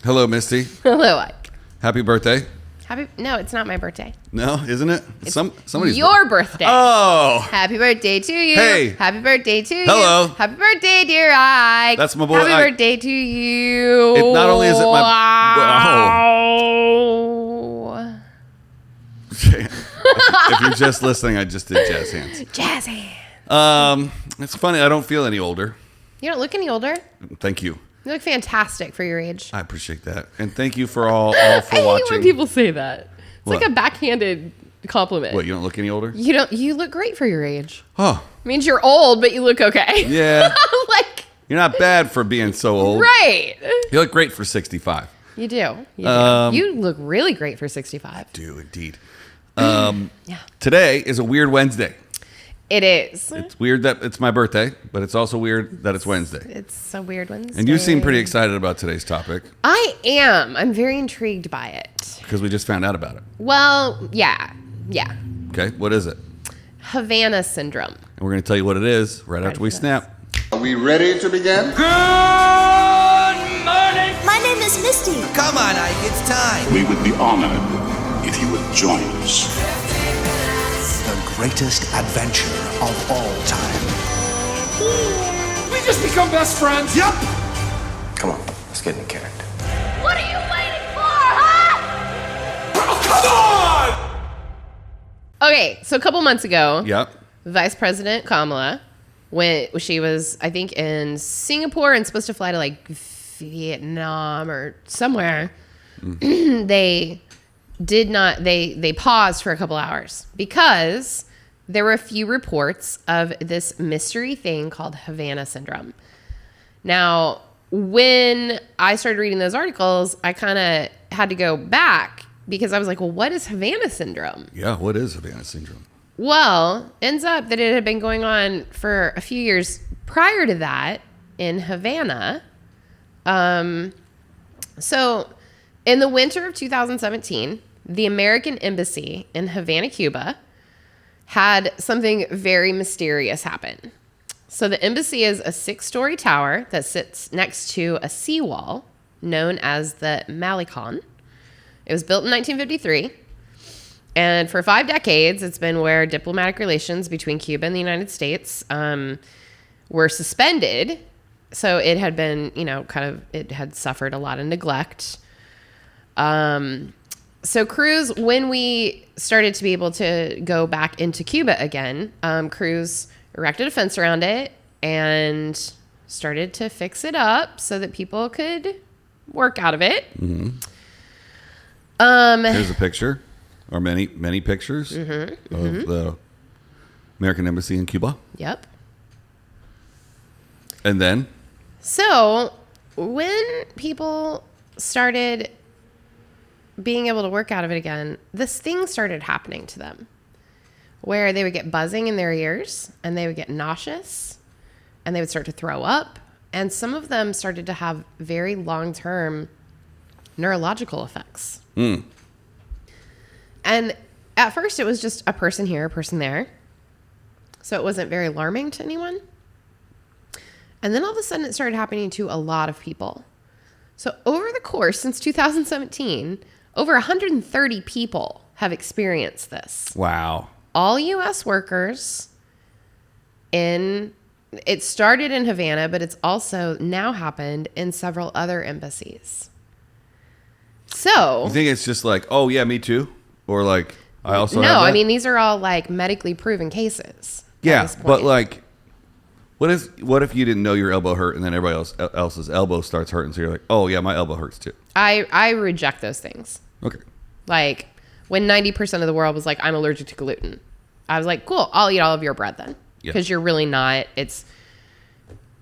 Hello, Misty. Hello, Ike. Happy birthday. No, it's not my birthday. No, isn't it? It's somebody's your birthday. Oh. Happy birthday to you. Hey. Happy birthday to you. Hello. Happy birthday, dear Ike. That's my boy, Happy Ike. birthday to you. Not only is it my... Wow. If you're just listening, I just did jazz hands. Jazz hands. It's funny. I don't feel any older. You don't look any older. Thank you. You look fantastic for your age. I appreciate that. And thank you for all for I hate watching. when people say that. It's What? like a backhanded compliment. What, you don't look any older? You look great for your age. Oh. Means you're old, but you look okay. Yeah. Like, You're not bad for being so old. right. You look great for 65. You do. You do. You look really great for 65. Do indeed. Yeah. Today is a weird Wednesday. It is. It's weird that it's my birthday, but it's also weird that it's Wednesday. It's a weird Wednesday. And you seem pretty excited about today's topic. I am. I'm very intrigued by it. Because we just found out about it. Well, yeah. Yeah. Okay, what is it? Havana Syndrome. And we're going to tell you what it is right after we snap. Are we ready to begin? Good morning. My name is Misty. Come on, Ike, it's time. We would be honored if you would join us. The greatest adventure of all time. We just become best friends. Yep. Come on, let's get in character. What are you waiting for, huh? Oh, come on. Okay, so a couple months ago, Yep. Vice President Kamala she was, I think, in Singapore and supposed to fly to like Vietnam or somewhere. They paused for a couple hours because there were a few reports of this mystery thing called Havana Syndrome. Now, when I started reading those articles, I kind of had to go back because I was like, well, what is Havana Syndrome? Yeah, what is Havana Syndrome? Well, ends up that it had been going on for a few years prior to that in Havana. So in the winter of 2017, the American Embassy in Havana, Cuba, had something very mysterious happen. So the embassy is a 6-story tower that sits next to a seawall known as the Malecon. It was built in 1953. And for 5 decades, it's been where diplomatic relations between Cuba and the United States were suspended. So it had been, it had suffered a lot of neglect. So crews, when we started to be able to go back into Cuba again, crews erected a fence around it and started to fix it up so that people could work out of it. Mm-hmm. Here's a picture, or many pictures of the American Embassy in Cuba. Yep. And then? So when people started being able to work out of it again, this thing started happening to them where they would get buzzing in their ears and they would get nauseous and they would start to throw up. And some of them started to have very long-term neurological effects. Mm. And at first it was just a person here, a person there. So it wasn't very alarming to anyone. And then all of a sudden it started happening to a lot of people. So over the course, since 2017, over 130 people have experienced this. Wow. All U.S. workers it started in Havana, but it's also now happened in several other embassies. So. You think it's just like, oh, yeah, me too? Or like, I also have No, that? I mean, these are all like medically proven cases. Yeah, but like, what if you didn't know your elbow hurt and then everybody else's elbow starts hurting, so you're like, oh, yeah, my elbow hurts too. I reject those things. Okay. Like, when 90% of the world was like, I'm allergic to gluten. I was like, cool, I'll eat all of your bread then. Because you're really not.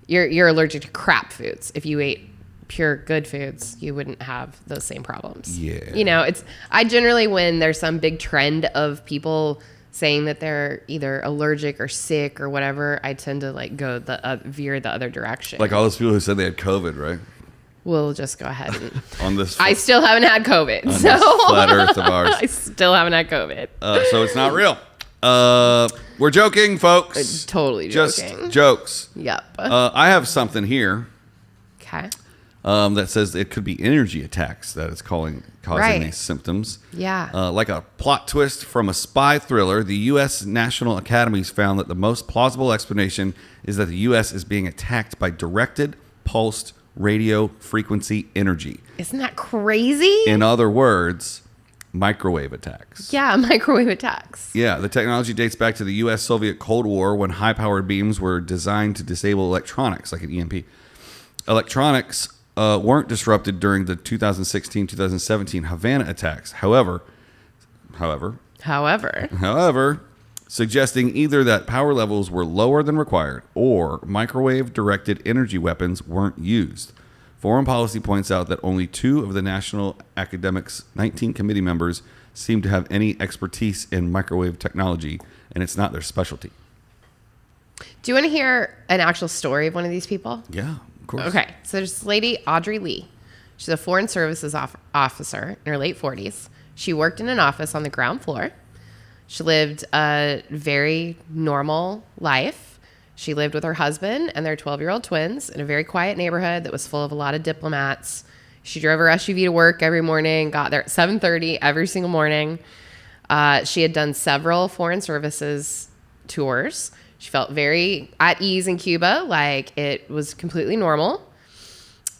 You're allergic to crap foods. If you ate pure good foods, you wouldn't have those same problems. Yeah. I generally, when there's some big trend of people saying that they're either allergic or sick or whatever, I tend to like go veer the other direction. Like all those people who said they had COVID, right? We'll just go ahead and on this. I still haven't had COVID. On so this flat Earth of ours. I still haven't had COVID. So it's not real. We're joking, folks. Totally Just joking. jokes. Yep. I have something here. Okay. that says it could be energy attacks that is causing Right. these symptoms. Yeah. Like a plot twist from a spy thriller, the U.S. National Academies found that the most plausible explanation is that the U.S. is being attacked by directed, pulsed radio frequency energy. Isn't that crazy? In other words, microwave attacks. Yeah, microwave attacks. Yeah, the technology dates back to the U.S.-Soviet Cold War when high-powered beams were designed to disable electronics, like an EMP. Electronics weren't disrupted during the 2016-2017 Havana attacks. However, suggesting either that power levels were lower than required or microwave-directed energy weapons weren't used. Foreign policy points out that only 2 of the National Academics' 19 committee members seem to have any expertise in microwave technology, and it's not their specialty. Do you want to hear an actual story of one of these people? Yeah, of course. Okay, so there's this lady, Audrey Lee. She's a foreign services officer in her late 40s. She worked in an office on the ground floor. She lived a very normal life. She lived with her husband and their 12-year-old twins in a very quiet neighborhood that was full of a lot of diplomats. She drove her SUV to work every morning, got there at 7:30 every single morning. She had done several foreign services tours. She felt very at ease in Cuba, like it was completely normal.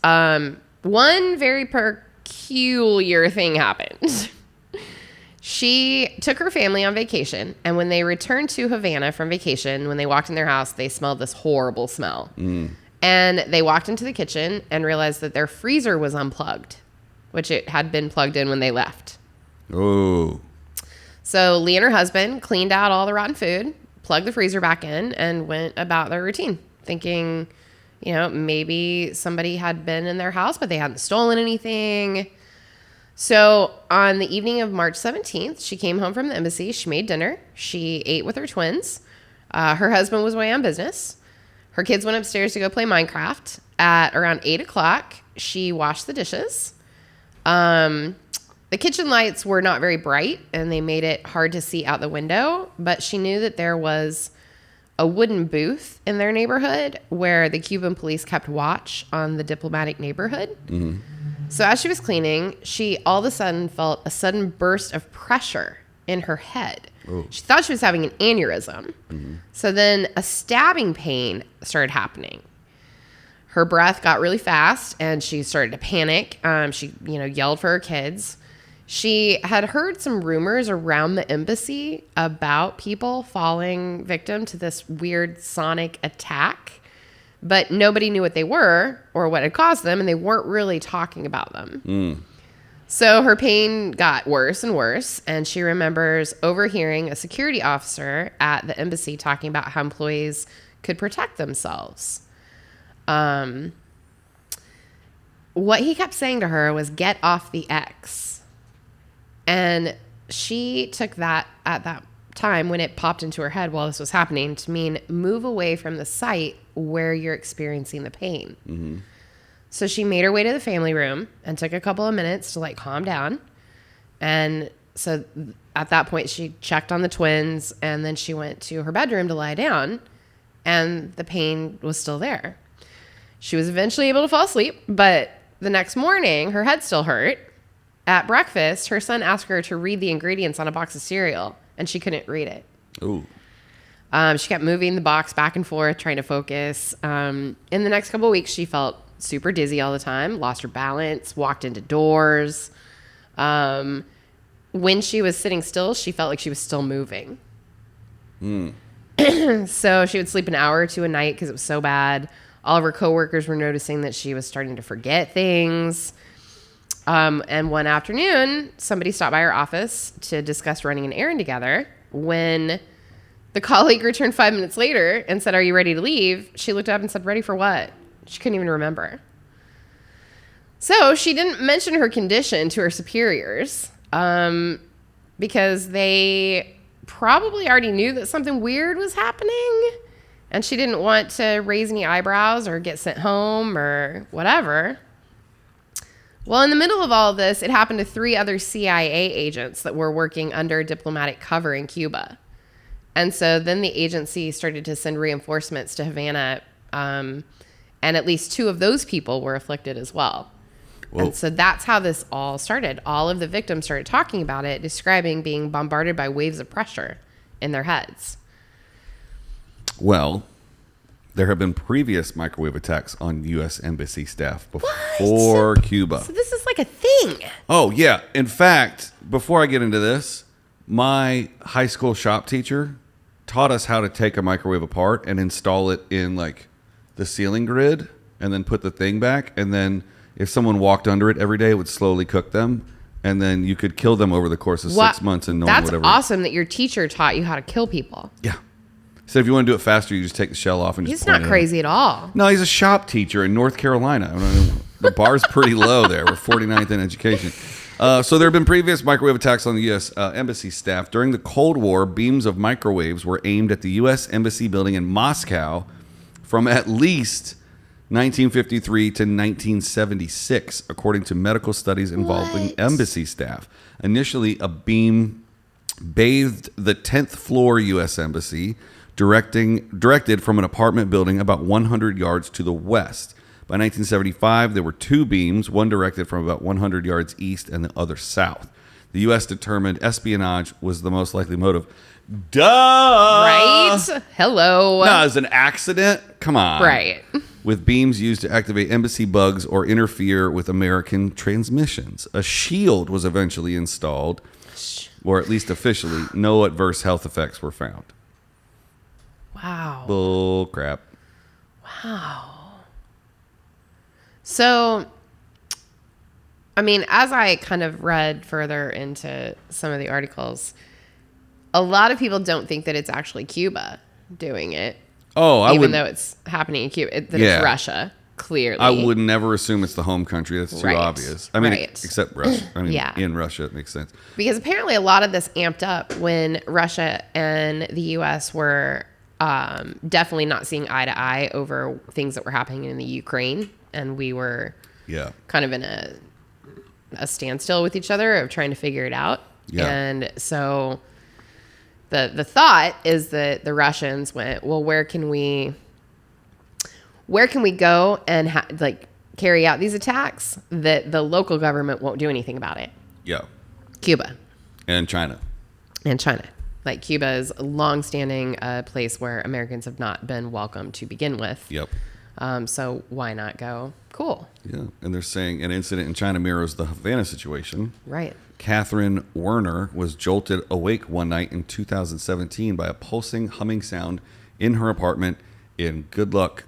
One very peculiar thing happened. She took her family on vacation, and when they returned to Havana from vacation, when they walked in their house, they smelled this horrible smell. And they walked into the kitchen and realized that their freezer was unplugged, which it had been plugged in when they left. Oh. So Lee and her husband cleaned out all the rotten food, plugged the freezer back in, and went about their routine, thinking, maybe somebody had been in their house, but they hadn't stolen anything. So on the evening of March 17th, she came home from the embassy. She made dinner. She ate with her twins. Her husband was away on business. Her kids went upstairs to go play Minecraft. At around 8 o'clock, she washed the dishes. The kitchen lights were not very bright, and they made it hard to see out the window. But she knew that there was a wooden booth in their neighborhood where the Cuban police kept watch on the diplomatic neighborhood. Mm-hmm. So as she was cleaning, she all of a sudden felt a sudden burst of pressure in her head. Oh. She thought she was having an aneurysm. Mm-hmm. So then a stabbing pain started happening. Her breath got really fast, and she started to panic. She, yelled for her kids. She had heard some rumors around the embassy about people falling victim to this weird sonic attack. But nobody knew what they were or what had caused them, and they weren't really talking about them. So her pain got worse and worse, and she remembers overhearing a security officer at the embassy talking about how employees could protect themselves. What he kept saying to her was, "Get off the X." And she took that at that time when it popped into her head while this was happening to mean move away from the site where you're experiencing the pain. Mm-hmm. So she made her way to the family room and took a couple of minutes to calm down. And so at that point she checked on the twins, and then she went to her bedroom to lie down, and the pain was still there. She was eventually able to fall asleep, but the next morning her head still hurt. At breakfast, her son asked her to read the ingredients on a box of cereal, and she couldn't read it. Ooh. She kept moving the box back and forth, trying to focus. In the next couple of weeks, she felt super dizzy all the time, lost her balance, walked into doors. When she was sitting still, she felt like she was still moving. So she would sleep an hour or two a night because it was so bad. All of her coworkers were noticing that she was starting to forget things. And one afternoon, somebody stopped by her office to discuss running an errand together. When the colleague returned 5 minutes later and said, "Are you ready to leave?" she looked up and said, "Ready for what?" She couldn't even remember. So she didn't mention her condition to her superiors because they probably already knew that something weird was happening, and she didn't want to raise any eyebrows or get sent home or whatever. Well, in the middle of all of this, it happened to 3 other CIA agents that were working under diplomatic cover in Cuba. And so then the agency started to send reinforcements to Havana. And at least 2 of those people were afflicted as well. Whoa. And so that's how this all started. All of the victims started talking about it, describing being bombarded by waves of pressure in their heads. Well, there have been previous microwave attacks on U.S. embassy staff before Cuba. So this is like a thing. Oh, yeah. In fact, before I get into this, my high school shop teacher taught us how to take a microwave apart and install it in like the ceiling grid and then put the thing back. And then if someone walked under it every day, it would slowly cook them. And then you could kill them over the course of 6 months and no one would ever. That's awesome that your teacher taught you how to kill people. Yeah. So if you want to do it faster, you just take the shell off and just He's not crazy at all. No, he's a shop teacher in North Carolina. I don't know, the bar's pretty low there. We're 49th in education. So there have been previous microwave attacks on the U.S. Embassy staff. During the Cold War, beams of microwaves were aimed at the U.S. Embassy building in Moscow from at least 1953 to 1976, according to medical studies involving embassy staff. Initially, a beam bathed the 10th floor U.S. Embassy, directed from an apartment building about 100 yards to the west. By 1975, there were 2 beams, one directed from about 100 yards east and the other south. The U.S. determined espionage was the most likely motive. Duh! Right? Hello. No, as an accident? Come on. Right. With beams used to activate embassy bugs or interfere with American transmissions. A shield was eventually installed, or at least officially. No adverse health effects were found. Wow. Bull crap. Wow. So, I mean, as I kind of read further into some of the articles, a lot of people don't think that it's actually Cuba doing it. Oh, even though it's happening in Cuba, that it's Russia, clearly. I would never assume it's the home country. That's too obvious. I mean, Right. except Russia. I mean, Yeah. in Russia, it makes sense. Because apparently a lot of this amped up when Russia and the U.S. were definitely not seeing eye to eye over things that were happening in the Ukraine. And we were kind of in a standstill with each other of trying to figure it out. Yeah. And so the thought is that the Russians went, well, where can we go and carry out these attacks that the local government won't do anything about it? Yeah. Cuba. And China. Like Cuba is a long-standing place where Americans have not been welcome to begin with. Yep. So why not go? Cool. Yeah. And they're saying an incident in China mirrors the Havana situation. Right. Catherine Werner was jolted awake one night in 2017 by a pulsing, humming sound in her apartment in good luck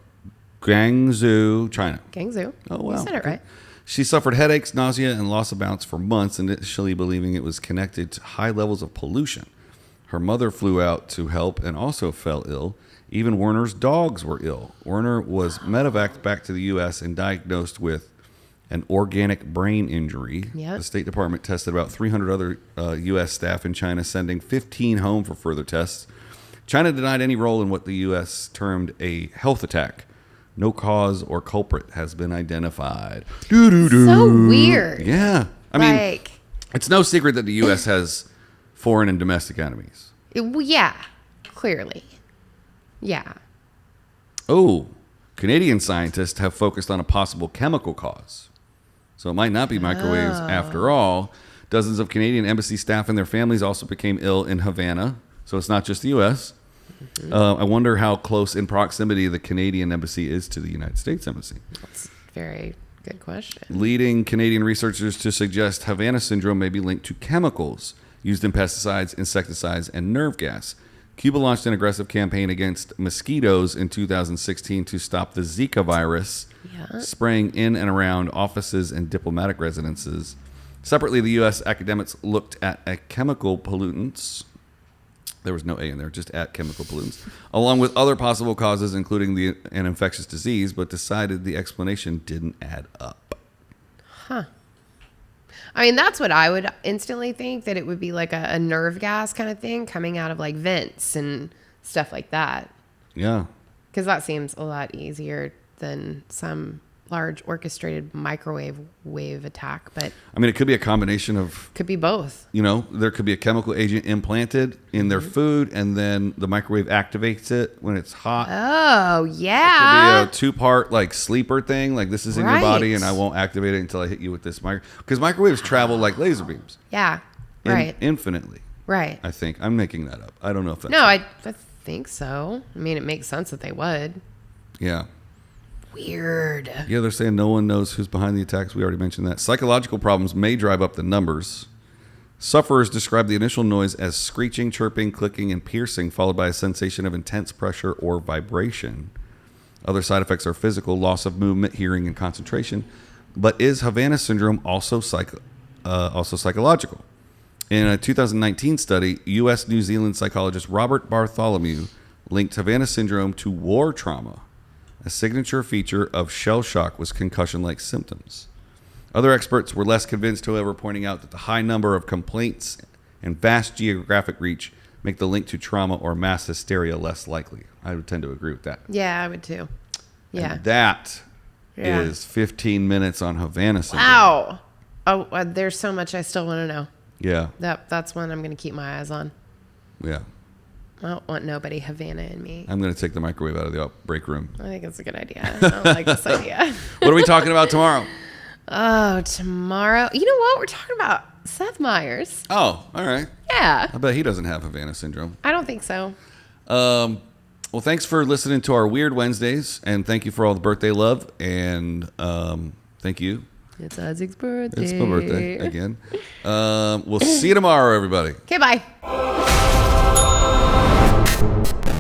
Guangzhou, China. Guangzhou. Oh, wow. You said it right. She suffered headaches, nausea, and loss of balance for months, initially believing it was connected to high levels of pollution. Her mother flew out to help and also fell ill. Even Werner's dogs were ill. Werner was medevaced back to the U.S. and diagnosed with an organic brain injury. Yep. The State Department tested about 300 other U.S. staff in China, sending 15 home for further tests. China denied any role in what the U.S. termed a health attack. No cause or culprit has been identified. So weird. Yeah. I mean, it's no secret that the U.S. has foreign and domestic enemies. Well, yeah, clearly. Yeah. Oh, Canadian scientists have focused on a possible chemical cause. So it might not be microwaves after all. Dozens of Canadian embassy staff and their families also became ill in Havana. So it's not just the U.S. I wonder how close in proximity the Canadian embassy is to the United States embassy. That's a very good question. Leading Canadian researchers to suggest Havana Syndrome may be linked to chemicals used in pesticides, insecticides, and nerve gas. Cuba launched an aggressive campaign against mosquitoes in 2016 to stop the Zika virus spraying in and around offices and diplomatic residences. Separately, the U.S. academics looked at chemical pollutants. There was no A in there, just at chemical pollutants, along with other possible causes, including an infectious disease, but decided the explanation didn't add up. Huh. I mean, that's what I would instantly think, that it would be like a nerve gas kind of thing coming out of like vents and stuff like that. Yeah. Because that seems a lot easier than some large orchestrated microwave wave attack, but I mean, it could be a combination of, could be both. there could be a chemical agent implanted in their food, and then the microwave activates it when it's hot. Oh, It yeah. could be a two-part like sleeper thing. Like, this is in your body, Right. and I won't activate it until I hit you with this because microwaves travel like laser beams, Yeah. Right. infinitely. Right. I think I'm making that up. I don't know if that's No, I think so. I mean, it makes sense that they would. yeah. Weird. Yeah, they're saying no one knows who's behind the attacks. We already mentioned that. Psychological problems may drive up the numbers. Sufferers describe the initial noise as screeching, chirping, clicking, and piercing, followed by a sensation of intense pressure or vibration. Other side effects are physical, loss of movement, hearing, and concentration. But is Havana Syndrome also psychological? In a 2019 study, U.S. New Zealand psychologist Robert Bartholomew linked Havana Syndrome to war trauma. A signature feature of shell shock was concussion-like symptoms. Other experts were less convinced, however, pointing out that the high number of complaints and vast geographic reach make the link to trauma or mass hysteria less likely. I would tend to agree with that. Yeah, I would too. Yeah. And that Yeah. is 15 minutes on Havana Syndrome. Wow. Oh, there's so much I still want to know. Yeah, That's one I'm going to keep my eyes on. yeah. I don't want nobody Havana in me. I'm going to take the microwave out of the break room. I think it's a good idea. I don't like this idea. What are we talking about tomorrow? Oh, tomorrow. You know what? We're talking about Seth Meyers. Oh, all right. Yeah. I bet he doesn't have Havana Syndrome. I don't think so. Well, thanks for listening to our Weird Wednesdays, and thank you for all the birthday love, and thank you. It's Isaac's birthday. It's my birthday again. We'll see you tomorrow, everybody. Okay, bye.